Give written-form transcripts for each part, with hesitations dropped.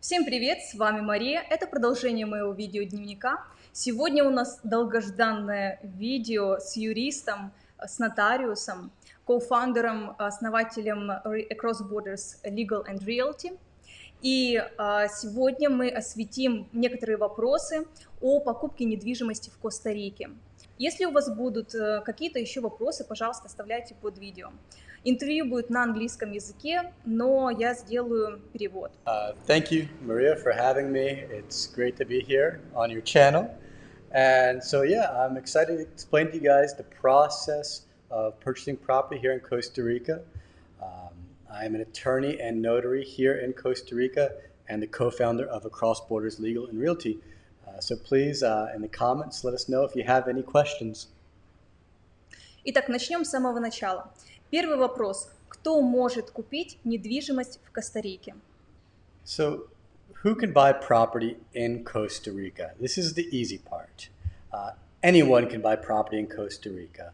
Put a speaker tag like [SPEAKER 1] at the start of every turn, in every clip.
[SPEAKER 1] Всем привет, с вами Мария, это продолжение моего видеодневника. Сегодня у нас долгожданное видео с юристом, с нотариусом, кофаундером, основателем Across Borders Legal Realty. И сегодня мы осветим некоторые вопросы о покупке недвижимости в Коста-Рике. Если у вас будут какие-то еще вопросы, пожалуйста, оставляйте под видео. Интервью будет на английском языке, но я сделаю перевод.
[SPEAKER 2] Thank you, Maria, for having me. It's great to be here on your channel. And so, yeah, I'm excited to explain to you guys the process of purchasing property here in Costa Rica. I'm an attorney and notary here in Costa Rica and the co-founder of Across Borders Legal Realty. So please, in the comments, let us know if you have any questions.
[SPEAKER 1] Итак, начнем с самого начала. Первый вопрос. Кто может купить недвижимость в Коста-Рике?
[SPEAKER 2] So, who can buy property in Costa Rica? This is the easy part. Anyone can buy property in Costa Rica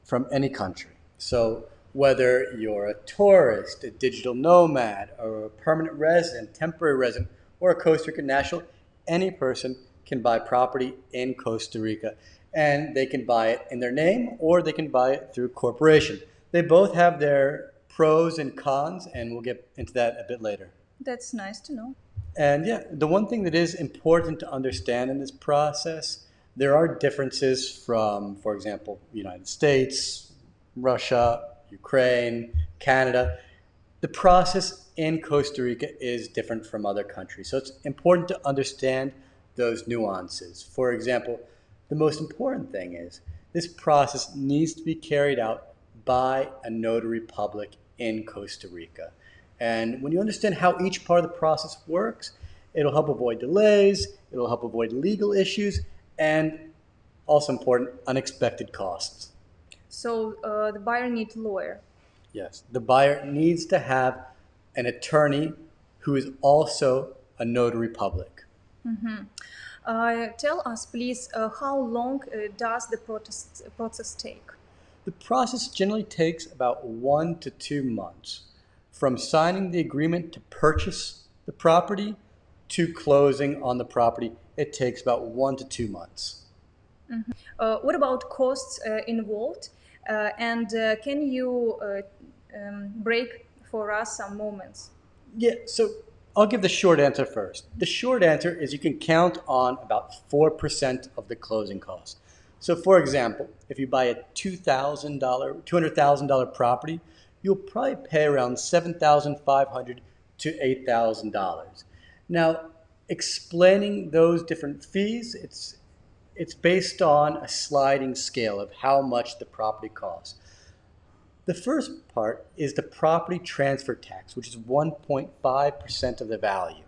[SPEAKER 2] from any country. So, whether you're a tourist, a digital nomad, or a permanent resident, temporary resident, or a Costa Rican national, any person can buy property in Costa Rica. And they can buy it in their name or they can buy it through corporation. They both have their pros and cons, and we'll get into that a bit later.
[SPEAKER 1] That's nice to know.
[SPEAKER 2] And yeah, the one thing that is important to understand in this process, there are differences from, for example, United States, Russia, Ukraine, Canada. The process in Costa Rica is different from other countries. So it's important to understand those nuances. For example, the most important thing is this process needs to be carried out by a notary public in Costa Rica. And when you understand how each part of the process works, it'll help avoid delays, it'll help avoid legal issues, and also important, unexpected costs.
[SPEAKER 1] So the buyer needs a lawyer.
[SPEAKER 2] Yes, the buyer needs to have an attorney who is also a notary public.
[SPEAKER 1] Tell us, please, how long does the process take?
[SPEAKER 2] The process generally takes about 1 to 2 months. From signing the agreement to purchase the property to closing on the property, it takes about 1 to 2 months.
[SPEAKER 1] What about costs involved? And can you break for us some moments?
[SPEAKER 2] Yeah, so I'll give the short answer first. The short answer is you can count on about 4% of the closing costs. So for example, if you buy a $200,000 property, you'll probably pay around $7,500 to $8,000. Now, explaining those different fees, it's based on a sliding scale of how much the property costs. The first part is the property transfer tax, which is 1.5% of the value.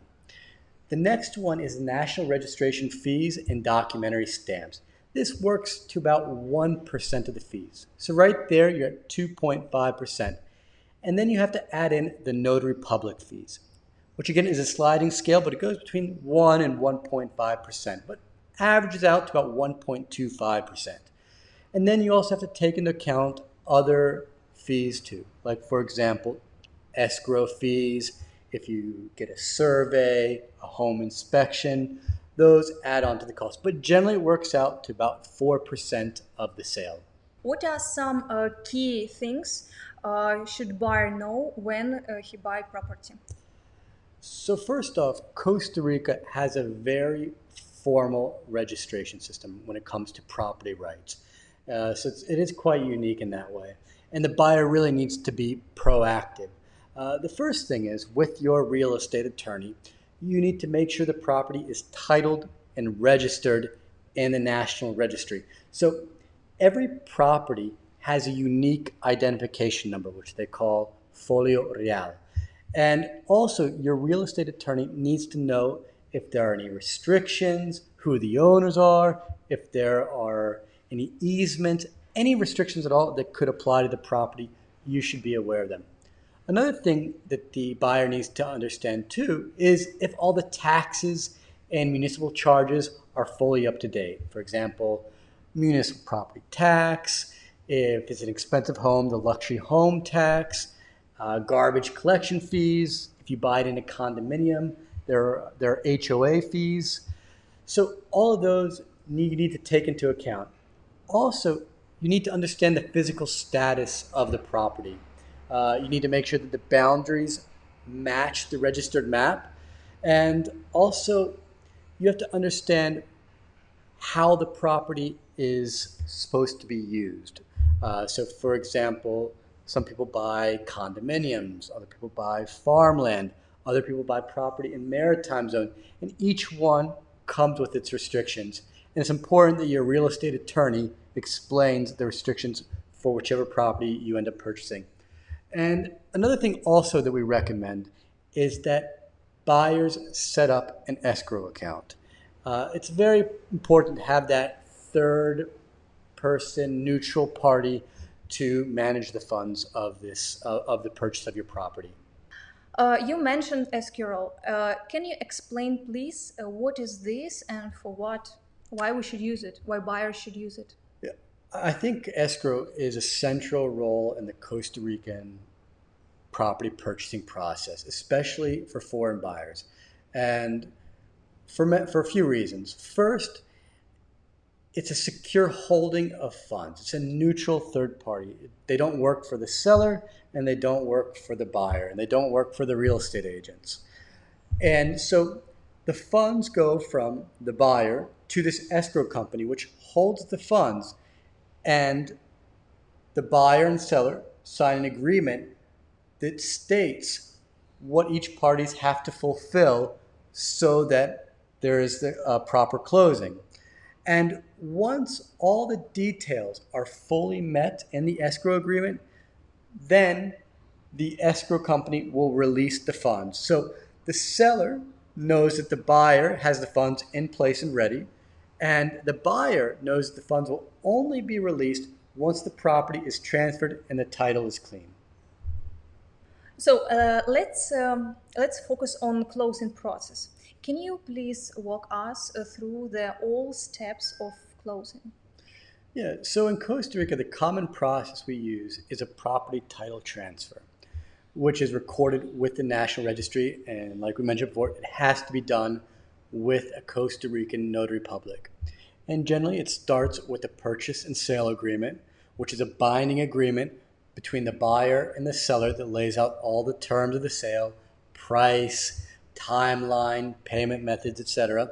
[SPEAKER 2] The next one is national registration fees and documentary stamps. This works to about 1% of the fees. So right there, you're at 2.5%. And then you have to add in the notary public fees, which again is a sliding scale, but it goes between 1 and 1.5%, but averages out to about 1.25%. And then you also have to take into account other fees too, like for example, escrow fees, if you get a survey, a home inspection, those add on to the cost, but generally it works out to about 4% of the sale.
[SPEAKER 1] What are some key things should buyer know when he buy property?
[SPEAKER 2] So first off, Costa Rica has a very formal registration system when it comes to property rights. So it is quite unique in that way. And the buyer really needs to be proactive. The first thing is, with your real estate attorney, you need to make sure the property is titled and registered in the National Registry. So every property has a unique identification number, which they call folio real. And also, your real estate attorney needs to know if there are any restrictions, who the owners are, if there are any easements, any restrictions at all that could apply to the property, you should be aware of them. Another thing that the buyer needs to understand too is if all the taxes and municipal charges are fully up to date. For example, municipal property tax, if it's an expensive home, the luxury home tax, garbage collection fees, if you buy it in a condominium, there are HOA fees. So all of those you need to take into account. Also, you need to understand the physical status of the property. You need to make sure that the boundaries match the registered map. And also, you have to understand how the property is supposed to be used. So for example, some people buy condominiums, other people buy farmland, other people buy property in Maritime Zone, and each one comes with its restrictions. And it's important that your real estate attorney explains the restrictions for whichever property you end up purchasing. And another thing also that we recommend is that buyers set up an escrow account. It's very important to have that third person neutral party to manage the funds of the purchase of your property.
[SPEAKER 1] You mentioned Escrow. Can you explain, please, what is this and for what? Why we should use it? Why buyers should use it?
[SPEAKER 2] Yeah, I think escrow is a central role in the Costa Rican property purchasing process, especially for foreign buyers, and for a few reasons. First, it's a secure holding of funds. It's a neutral third party. They don't work for the seller, and they don't work for the buyer, and they don't work for the real estate agents. And so the funds go from the buyer to this escrow company, which holds the funds, and the buyer and seller sign an agreement that states what each parties have to fulfill so that there is a proper closing. And once all the details are fully met in the escrow agreement, then the escrow company will release the funds. So the seller knows that the buyer has the funds in place and ready, and the buyer knows that the funds will only be released once the property is transferred and the title is clean.
[SPEAKER 1] So let's focus on closing process. Can you please walk us through all steps of closing?
[SPEAKER 2] Yeah, so in Costa Rica, the common process we use is a property title transfer, which is recorded with the National Registry. And like we mentioned before, it has to be done with a Costa Rican notary public. And generally, it starts with a purchase and sale agreement, which is a binding agreement between the buyer and the seller that lays out all the terms of the sale, price, timeline, payment methods, etc.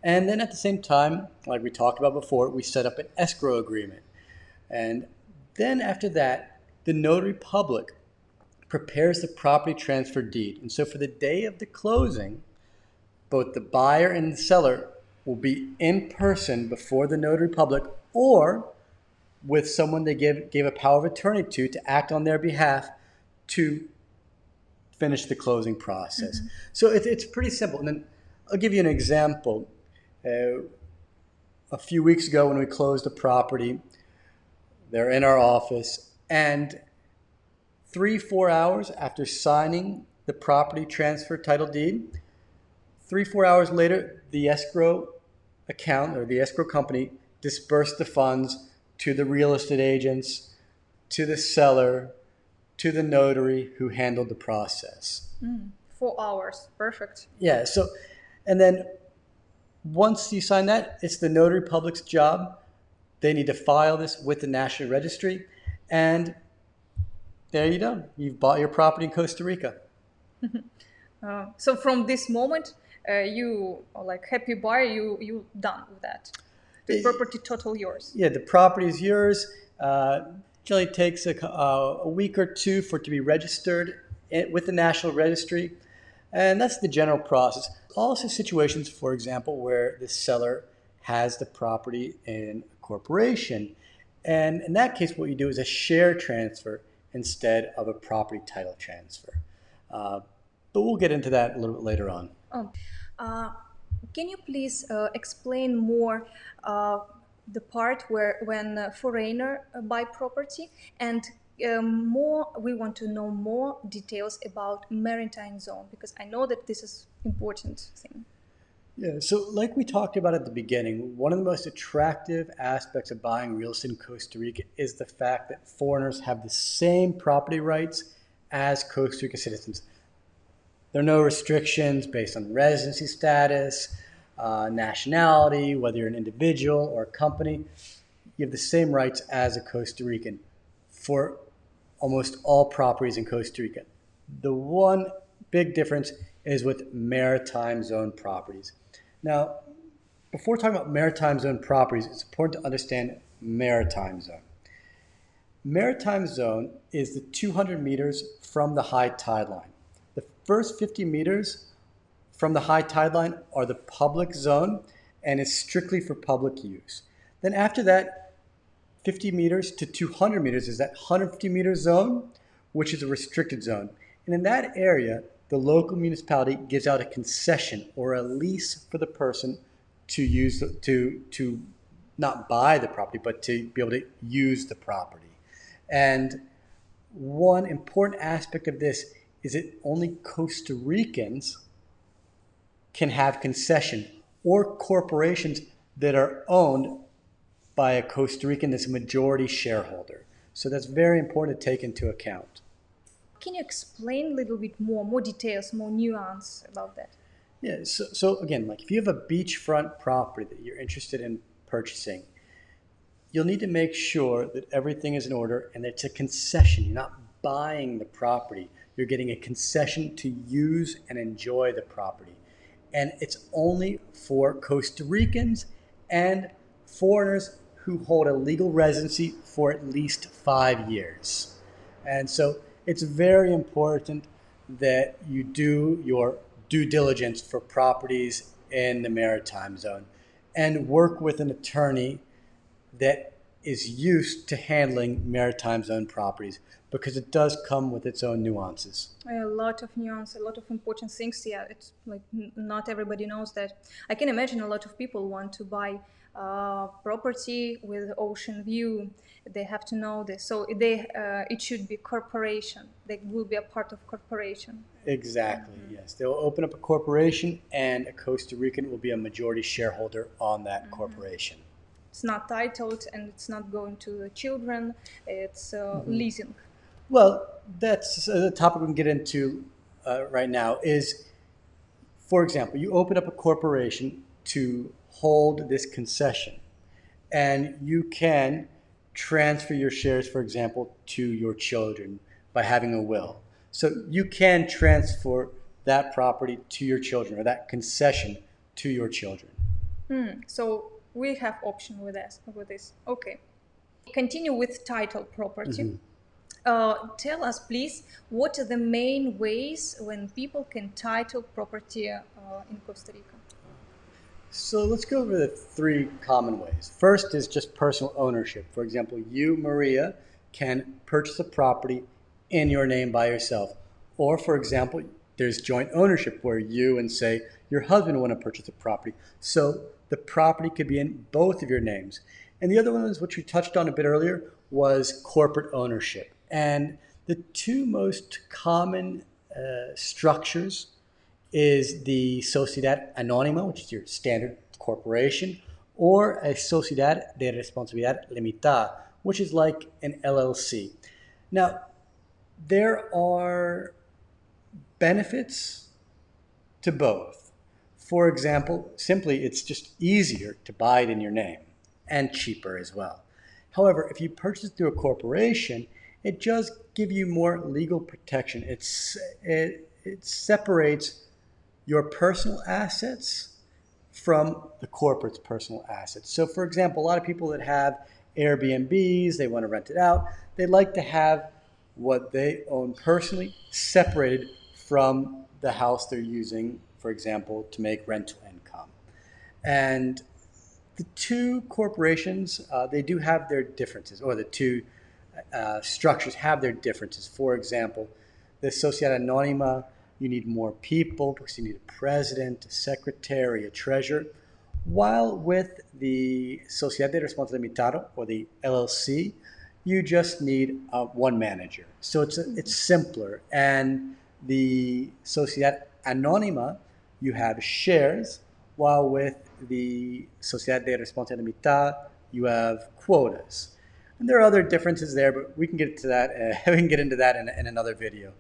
[SPEAKER 2] And then at the same time, like we talked about before, we set up an escrow agreement. And then after that, the notary public prepares the property transfer deed. And so for the day of the closing, both the buyer and the seller will be in person before the notary public, or with someone they gave a power of attorney to act on their behalf to finish the closing process. Mm-hmm. So it's pretty simple. And then I'll give you an example. A few weeks ago when we closed the property, they're in our office, and 3-4 hours after signing the property transfer title deed, 3-4 hours later, the escrow account or the escrow company dispersed the funds to the real estate agents, to the seller, to the notary who handled the process.
[SPEAKER 1] 4 hours, perfect.
[SPEAKER 2] Yeah, so, and then once you sign that, it's the notary public's job. They need to file this with the National Registry, and there you go. You've bought your property in Costa Rica.
[SPEAKER 1] So from this moment, you like happy buyer, you done with that. The property total yours.
[SPEAKER 2] Yeah, the property is yours. Generally takes a week or two for it to be registered with the National Registry, and that's the general process. Also situations, for example, where the seller has the property in a corporation, and in that case, what you do is a share transfer instead of a property title transfer. But we'll get into that a little bit later on.
[SPEAKER 1] Can you please explain more the part when a foreigner buy property, and we want to know more details about Maritime Zone, because I know that this is important thing.
[SPEAKER 2] Yeah, so like we talked about at the beginning, one of the most attractive aspects of buying real estate in Costa Rica is the fact that foreigners have the same property rights as Costa Rica citizens. There are no restrictions based on residency status, nationality, whether you're an individual or a company. You have the same rights as a Costa Rican for almost all properties in Costa Rica. The one big difference is with Maritime Zone properties. Now, before talking about Maritime Zone properties, it's important to understand Maritime Zone. Maritime Zone is the 200 meters from the high tide line. The first 50 meters from the high tide line are the public zone and is strictly for public use. Then after that, 50 meters to 200 meters is that 150 meter zone, which is a restricted zone. And in that area, the local municipality gives out a concession or a lease for the person to use, to not buy the property, but to be able to use the property. And one important aspect of this is that only Costa Ricans can have concession, or corporations that are owned by a Costa Rican that's a majority shareholder. So that's very important to take into account.
[SPEAKER 1] Can you explain a little bit more details, more nuance about that?
[SPEAKER 2] Yeah, so again, like if you have a beachfront property that you're interested in purchasing, you'll need to make sure that everything is in order and that it's a concession. You're not buying the property. You're getting a concession to use and enjoy the property. And it's only for Costa Ricans and foreigners who hold a legal residency for at least 5 years. And so it's very important that you do your due diligence for properties in the Maritime Zone and work with an attorney that is used to handling Maritime Zone properties, because it does come with its own nuances.
[SPEAKER 1] A lot of nuance, a lot of important things. Yeah, it's like not everybody knows that. I can imagine a lot of people want to buy property with ocean view. They have to know this. So it should be corporation. They will be a part of corporation.
[SPEAKER 2] Exactly, yes. They will open up a corporation and a Costa Rican will be a majority shareholder on that corporation.
[SPEAKER 1] It's not titled and it's not going to the children. It's leasing.
[SPEAKER 2] Well, that's a topic we can get into right now is, for example, you open up a corporation to hold this concession and you can transfer your shares, for example, to your children by having a will. So you can transfer that property to your children or that concession to your children.
[SPEAKER 1] So we have option with this. Okay. Continue with title property. Tell us, please, what are the main ways when people can title property in Costa Rica?
[SPEAKER 2] So let's go over the 3 common ways. First is just personal ownership. For example, you, Maria, can purchase a property in your name by yourself. Or, for example, there's joint ownership where you and, say, your husband want to purchase a property. So the property could be in both of your names. And the other one is, which we touched on a bit earlier, was corporate ownership. And the 2 most common structures is the Sociedad Anónima, which is your standard corporation, or a Sociedad de Responsabilidad Limitada, which is like an LLC. Now, there are benefits to both. For example, simply it's just easier to buy it in your name and cheaper as well. However, if you purchase it through a corporation, it does give you more legal protection. It separates your personal assets from the corporate's personal assets. So for example, a lot of people that have Airbnbs, they want to rent it out, they like to have what they own personally separated from the house they're using, for example, to make rental income. And the 2 corporations, they do have their differences, or the 2 structures have their differences. For example, the Sociedad Anónima, you need more people because you need a president, a secretary, a treasurer, while with the Sociedad de Responsabilidad Limitada, or the LLC, you just need 1 manager. So it's simpler. And the Sociedad Anónima, you have shares, while with the Sociedad de Responsabilidad Limitada, you have quotas. And there are other differences there, but we can get to that. We can get into that in another video.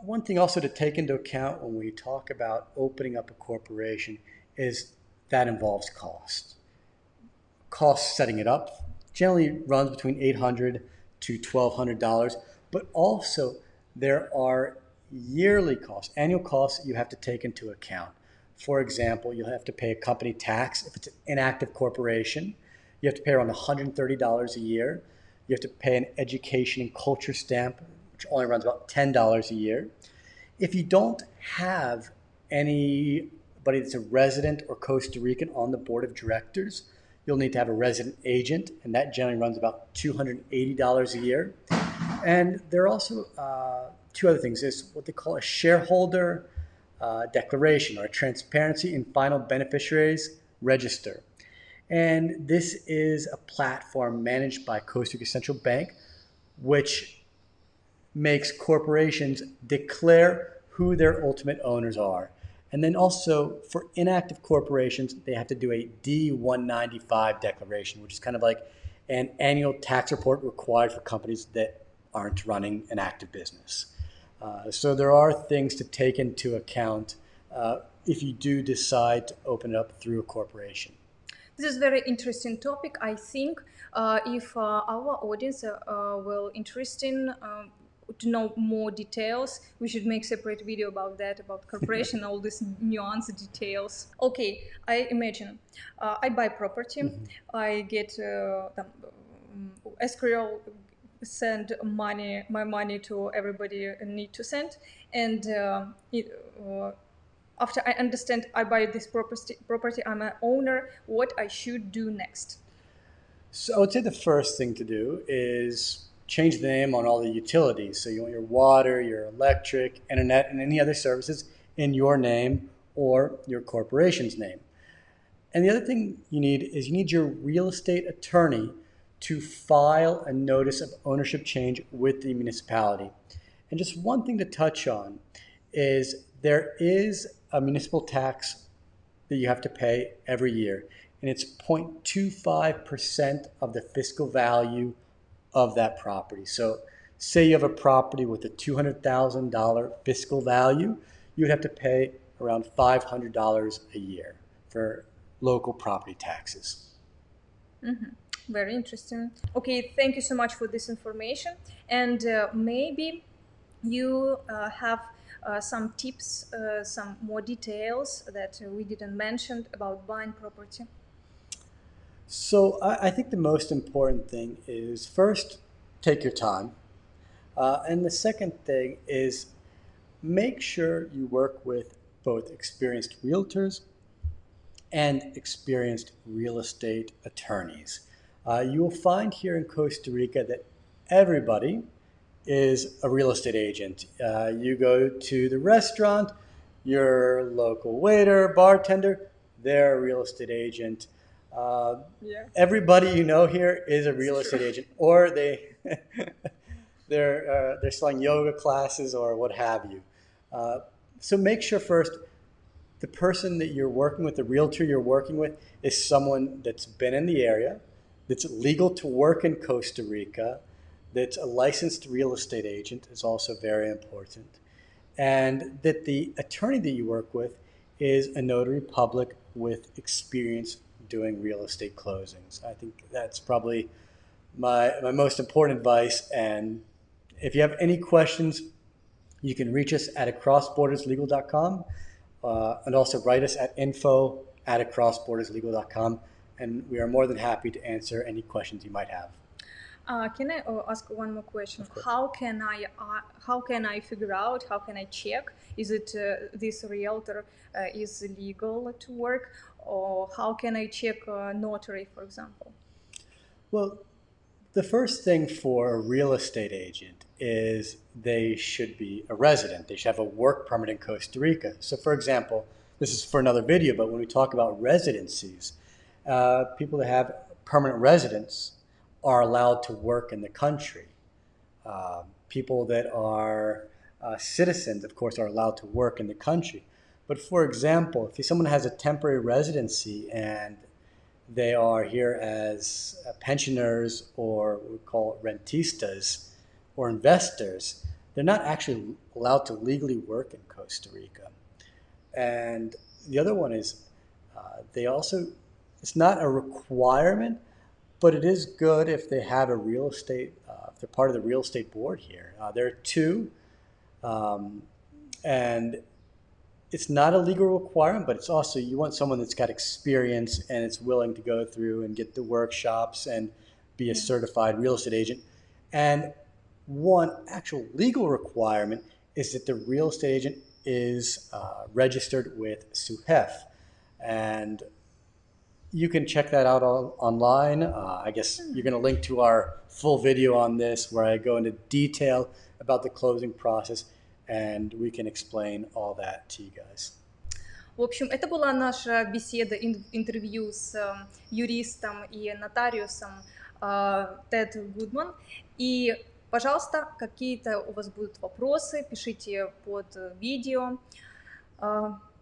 [SPEAKER 2] One thing also to take into account when we talk about opening up a corporation is that involves cost. Cost setting it up generally runs between $800 to $1,200, but also there are yearly costs, annual costs you have to take into account. For example, you'll have to pay a company tax if it's an inactive corporation. You have to pay around $130 a year. You have to pay an education and culture stamp, which only runs about $10 a year. If you don't have anybody that's a resident or Costa Rican on the board of directors, you'll need to have a resident agent, and that generally runs about $280 a year. And there are also two other things. There's what they call a shareholder declaration, or a transparency and final beneficiaries register. And this is a platform managed by Costa Rica Central Bank, which makes corporations declare who their ultimate owners are. And then also for inactive corporations, they have to do a D-195 declaration, which is kind of like an annual tax report required for companies that aren't running an active business. So there are things to take into account if you do decide to open it up through a corporation.
[SPEAKER 1] This is a very interesting topic. I think if our audience will interested to know more details, we should make separate video about that, about corporation, all these nuance details. Okay, I imagine I buy property, I get escrow, send my money to everybody need to send, and after I understand I buy this property, I'm an owner, what I should do next?
[SPEAKER 2] So I would say the first thing to do is change the name on all the utilities. So you want your water, your electric, internet, and any other services in your name or your corporation's name. And the other thing you need your real estate attorney to file a notice of ownership change with the municipality. And just one thing to touch on is there is a municipal tax that you have to pay every year, and it's 0.25% of the fiscal value of that property. So say you have a property with a $200,000 fiscal value, you would have to pay around $500 a year for local property taxes.
[SPEAKER 1] Very interesting. Okay, thank you so much for this information. And maybe you have some tips, some more details that we didn't mention about buying property.
[SPEAKER 2] So I think the most important thing is first, take your time. And the second thing is make sure you work with both experienced realtors and experienced real estate attorneys. You will find here in Costa Rica that everybody is a real estate agent. You go to the restaurant, your local waiter, bartender, they're a real estate agent. Everybody you know here is a real estate agent, or they're selling yoga classes or what have you. So make sure first the person that you're working with, the realtor you're working with, is someone that's been in the area, that's legal to work in Costa Rica, that's a licensed real estate agent is also very important, and that the attorney that you work with is a notary public with experience doing real estate closings. I think that's probably my most important advice. And if you have any questions, you can reach us at acrossborderslegal.com and also write us at info@acrossborderslegal.com, and we are more than happy to answer any questions you might have.
[SPEAKER 1] Can I ask one more question? How can I figure out? How can I check? Is it this realtor is legal to work, or how can I check a notary, for example?
[SPEAKER 2] Well, the first thing for a real estate agent is they should be a resident. They should have a work permit in Costa Rica. So, for example, this is for another video, but when we talk about residencies, people that have permanent residence are allowed to work in the country. People that are citizens, of course, are allowed to work in the country. But for example, if someone has a temporary residency and they are here as pensioners or what we call rentistas or investors, they're not actually allowed to legally work in Costa Rica. And the other one is it's not a requirement, but it is good if they have a real estate, if they're part of the real estate board here. There are two, and it's not a legal requirement, but it's also, you want someone that's got experience and it's willing to go through and get the workshops and be a certified real estate agent. And one actual legal requirement is that the real estate agent is registered with SUHEF. And you can check that out online. I guess you're going to link to our full video on this where I go into detail about the closing process, and we can explain all that to you guys.
[SPEAKER 1] В общем, это была наша беседа, интервью с юристом и нотариусом Тед Гудман. И, пожалуйста, какие-то у вас будут вопросы, пишите под видео.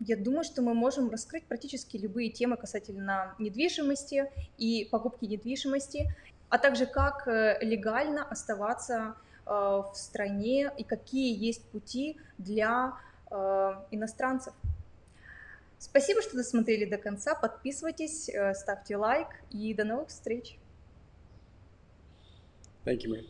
[SPEAKER 1] Я думаю, что мы можем раскрыть практически любые темы касательно недвижимости и покупки недвижимости, а также как легально оставаться в стране и какие есть пути для иностранцев. Спасибо, что досмотрели до конца. Подписывайтесь, ставьте лайк и до новых встреч.
[SPEAKER 2] Thank you, Marie.